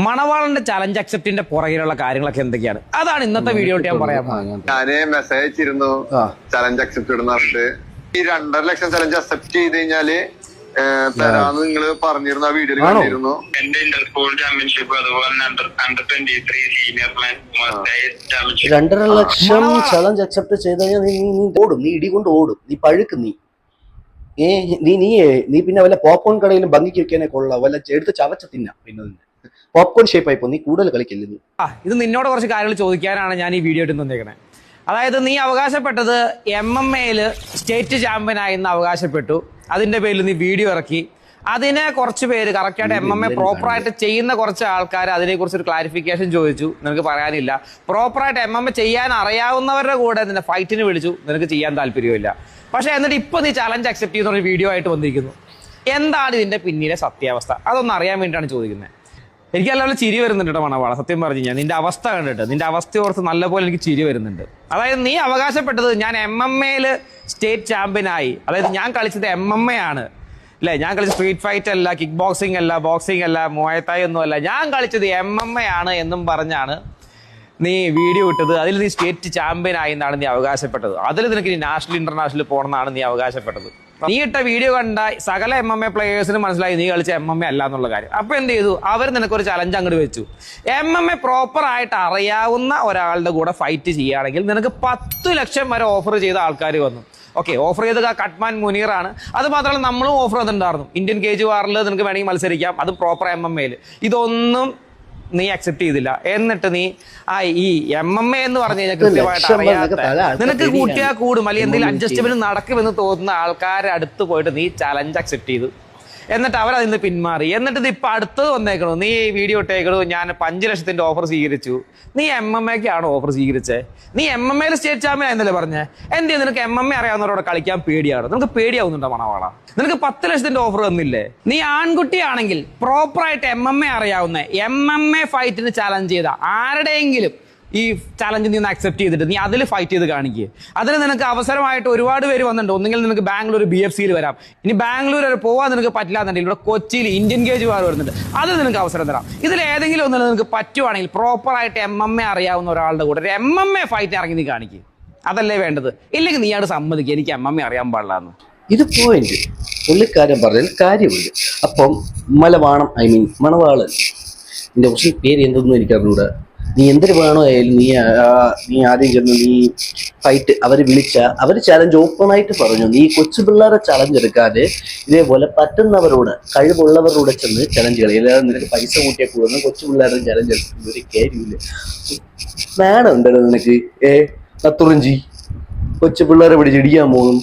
മണവാളന്റെ challenge അക്സെപ്റ്റിന്റെ പുറകിലുള്ള കാര്യങ്ങളൊക്കെ എന്തൊക്കെയാണ്? അതാണ് ഇന്നത്തെ വീഡിയോ ഞാൻ പറയാൻ പോകുന്നത്. ഞാന് മെസ്സേജ് അയച്ചിരുന്നു ചലഞ്ച് അക്സെപ്റ്റ് ഇടുന്ന പറഞ്ഞിട്ട്. ഈ 2.5 ലക്ഷം ചലഞ്ച് അക്സെപ്റ്റ് ചെയ്ത് കഴിഞ്ഞാല് തരാന്ന് നിങ്ങള് പറഞ്ഞിരുന്നു, ആ വീഡിയോയിൽ കണ്ടിരുന്നു. എന്റെ ഇന്റർപോൾ ചാമ്പ്യൻഷിപ്പ് അതുപോലെ 23 സീനിയർ 2.5 ലക്ഷം ചലഞ്ച് അക്സെപ്റ്റ് ചെയ്ത് കഴിഞ്ഞാൽ നീ ഓടും, നീ ഇടികൊണ്ട് ഓടും, നീ പഴുക്കും. നീ പിന്നെ വല്ല പോപ്കോൺ കടയിലും ഭംഗിക്ക് വെക്കാനേ കൊള്ളാം, വല്ല എടുത്ത് ചവച്ച തിന്നാ. പിന്നെ പോപ്കോൺ ഷേപ്പ് ആയിപ്പോ നീ കൂടുതൽ കളിക്കില്ല. നീ ഇത് നിന്നോട് കുറച്ച് കാര്യങ്ങൾ ചോദിക്കാനാണ് ഞാൻ ഈ വീഡിയോ ഇട്ട് തന്നേക്കണേ. അതായത് നീ അവകാശപ്പെട്ടത് MMA സ്റ്റേറ്റ് ചാമ്പ്യനായി എന്ന് അവകാശപ്പെട്ടു. അതിന്റെ പേരിൽ നീ വീഡിയോ ഇറക്കി. അതിനെ കുറച്ച് പേര് കറക്റ്റായിട്ട് MMA പ്രോപ്പറായിട്ട് ചെയ്യുന്ന കുറച്ച് ആൾക്കാർ അതിനെക്കുറിച്ച് ഒരു ക്ലാരിഫിക്കേഷൻ ചോദിച്ചു. നിനക്ക് പറയാനില്ല. പ്രോപ്പറായിട്ട് MMA ചെയ്യാൻ അറിയാവുന്നവരുടെ കൂടെ നിന്നെ ഫൈറ്റിന് വിളിച്ചു. നിനക്ക് ചെയ്യാൻ താല്പര്യമില്ല. പക്ഷെ എന്നിട്ട് ഇപ്പൊ നീ ചലഞ്ച് അക്സെപ്റ്റ് ചെയ്യുന്ന ഒരു വീഡിയോ ആയിട്ട് വന്നിരിക്കുന്നു. എന്താണ് ഇതിന്റെ പിന്നിലെ സത്യാവസ്ഥ? അതൊന്നും അറിയാൻ വേണ്ടിയിട്ടാണ് ചോദിക്കുന്നത്. എനിക്ക് അല്ലാതെ ചിരി വരുന്നുണ്ട് കേട്ടോ മണവാള. സത്യം പറഞ്ഞു ഞാൻ നിന്റെ അവസ്ഥ കണ്ടിട്ട്, നിന്റെ അവസ്ഥ ഓർത്ത് നല്ലപോലെ എനിക്ക് ചിരി വരുന്നുണ്ട്. അതായത് നീ അവകാശപ്പെട്ടത് ഞാൻ MMA സ്റ്റേറ്റ് ചാമ്പ്യനായി, അതായത് ഞാൻ കളിച്ചത് MMA ആണ് അല്ലെ, ഞാൻ കളിച്ചത് സ്ട്രീറ്റ് ഫൈറ്റ് അല്ല, കിക്ക് ബോക്സിംഗ് അല്ല, ബോക്സിംഗ് അല്ല, മുവായത്തായി ഒന്നും അല്ല, ഞാൻ കളിച്ചത് MMA ആണ് എന്നും പറഞ്ഞാണ് നീ വീഡിയോ ഇട്ടത്. അതിൽ നീ സ്റ്റേറ്റ് ചാമ്പ്യനായി എന്നാണ് നീ അവകാശപ്പെട്ടത്. അതിൽ നിനക്ക് നീ നാഷണൽ ഇന്റർനാഷണൽ പോകണമെന്നാണ് നീ അവകാശപ്പെട്ടത്. നീ ഇട്ട വീഡിയോ കണ്ട സകല MMA പ്ലേയേഴ്സിന് മനസ്സിലായി നീ കളിച്ച MMA അല്ല എന്നുള്ള കാര്യം. അപ്പൊ എന്ത് ചെയ്തു? അവർ നിനക്കൊരു ചലഞ്ച് അങ്ങോട്ട് വെച്ചു. MMA പ്രോപ്പർ ആയിട്ട് അറിയാവുന്ന ഒരാളുടെ കൂടെ ഫൈറ്റ് ചെയ്യുകയാണെങ്കിൽ നിനക്ക് 10 ലക്ഷം വരെ ഓഫർ ചെയ്ത ആൾക്കാർ വന്നു. ഓക്കെ, ഓഫർ ചെയ്തത് കട്ട്മാൻ മുനീറാണ്. അത് മാത്രമല്ല നമ്മളും ഓഫർ ചെയ്തിട്ടുണ്ടായിരുന്നു. ഇന്ത്യൻ കേജ് വാറിൽ നിനക്ക് വേണമെങ്കിൽ മത്സരിക്കാം, അത് പ്രോപ്പർ MMA. ഇതൊന്നും നീ അക്സെപ്റ്റ് ചെയ്തില്ല. എന്നിട്ട് നീ ഈ MMA എന്ന് പറഞ്ഞു കഴിഞ്ഞാൽ കൃത്യമായിട്ട് അറിയാത്ത, നിനക്ക് കൂട്ടിയാൽ കൂടും അല്ലെങ്കിൽ എന്തെങ്കിലും അഡ്ജസ്റ്റ്മെന്റ് നടക്കുമെന്ന് തോന്നുന്ന ആൾക്കാരെ അടുത്ത് പോയിട്ട് നീ ചലഞ്ച് അക്സെപ്റ്റ് ചെയ്തു. എന്നിട്ട് അവരതിന് പിന്മാറി. എന്നിട്ട് ഇത് ഇപ്പൊ അടുത്തത് വന്നേക്കണു. നീ വീഡിയോ ഇട്ടേക്കണു, ഞാൻ 5 ലക്ഷത്തിന്റെ ഓഫർ സ്വീകരിച്ചു. നീ MMA-ക്കാണോ ഓഫർ സ്വീകരിച്ചേ? നീൻ MMA സ്റ്റേറ്റ് ചാമ്പ്യൻ ആയിരുന്നല്ലേ പറഞ്ഞേ? എന്റെ നിനക്ക് MMA അറിയാവുന്നവരോട് കളിക്കാൻ പേടിയാണ്. നിനക്ക് പേടിയാവുന്നുണ്ടോ മണവാള? നിനക്ക് 10 ലക്ഷത്തിന്റെ ഓഫർ തന്നില്ലേ? നീ ആൺകുട്ടിയാണെങ്കിൽ പ്രോപ്പറായിട്ട് MMA അറിയാവുന്ന MMA ഫൈറ്റിന് ചലഞ്ച് ചെയ്ത ആരുടെയെങ്കിലും ഈ ചലഞ്ച് നീ ഒന്ന് അക്സെപ്റ്റ് ചെയ്തിട്ട് നീ അതിൽ ഫൈറ്റ് ചെയ്ത് കാണിക്കുക. അതിന് നിനക്ക് അവസരമായിട്ട് ഒരുപാട് പേര് വന്നിട്ടുണ്ട്. ഒന്നെങ്കിൽ നിനക്ക് ബാംഗ്ലൂർ BFCയിൽ വരാം. ഇനി ബാംഗ്ലൂർ വരെ പോകാൻ നിനക്ക് പറ്റില്ല എന്നുണ്ടെങ്കിൽ ഇവിടെ കൊച്ചിയിൽ ഇന്ത്യൻ കേജ് വാർ വരുന്നുണ്ട്. അത് നിനക്ക് അവസരം തരാം. ഇതിൽ ഏതെങ്കിലും ഒന്നും നിനക്ക് പറ്റുവാണെങ്കിൽ പ്രോപ്പറായിട്ട് MMA അറിയാവുന്ന ഒരാളുടെ കൂടെ ഒരു MMA ഫൈറ്റ് ഇറങ്ങി നീ കാണിക്കുക. അതല്ലേ വേണ്ടത്. ഇല്ലെങ്കിൽ നീ അവിടെ സമ്മതിക്കുക എനിക്ക് MMA അറിയാൻ പാടില്ല എന്ന്. ഇത് പോയിന്റ് പുള്ളിക്കാരൻ പറഞ്ഞതിൽ കാര്യമുണ്ട്. അപ്പം മണവാളൻ എന്റെ കുറച്ച് പേര് എന്തൊന്നും എനിക്കറിഞ്ഞൂടെ. നീ എന്തൊരു വേണോ ആയാലും നീ ആദ്യം ചെന്ന് നീ ഫൈറ്റ് അവര് അവര് ചലഞ്ച് ഓപ്പൺ ആയിട്ട് പറഞ്ഞു. നീ കൊച്ചു പിള്ളേരെ ചലഞ്ച് എടുക്കാതെ ഇതേപോലെ പറ്റുന്നവരോട് കഴിവുള്ളവരോട് ചെന്ന് ചലഞ്ച് കളി. അല്ലാതെ നിനക്ക് പൈസ കൂട്ടിയാൽ കൂടുന്ന കൊച്ചു പിള്ളേരുടെ ചലഞ്ച് എടുക്കുന്ന ഒരു കാര്യമില്ല. വേണം ഉണ്ടല്ലോ നിനക്ക്. നത്തുറിഞ്ചി കൊച്ചു പിള്ളേരെ പിടിച്ചിടിക്കാൻ പോകും.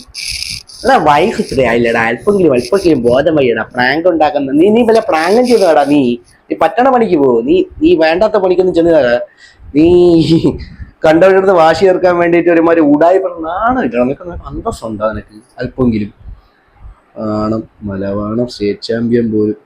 അല്ല വയസ്സ് ഇത്രേ ആയില്ലടാ, അല്പെങ്കിലും ബോധം വയ്യടാ. പ്രാങ്ക് ഉണ്ടാക്കുന്ന നീ വല്ല പ്രാങ്കം ചെയ്തടാ. നീ പറ്റണ പണിക്ക് പോകും. നീ വേണ്ടാത്ത പണിക്കൊന്നും ചെന്നതാ. നീ കണ്ടവരുടെ വാശി ചേർക്കാൻ വേണ്ടിയിട്ട് ഒരുമാതിരി ഉടായി പറഞ്ഞാണ്. നിനക്ക് അന്തസ്സുണ്ടാ നിനക്ക് അല്പെങ്കിലും? മലവാണം സ്റ്റേറ്റ് ചാമ്പ്യൻ പോലും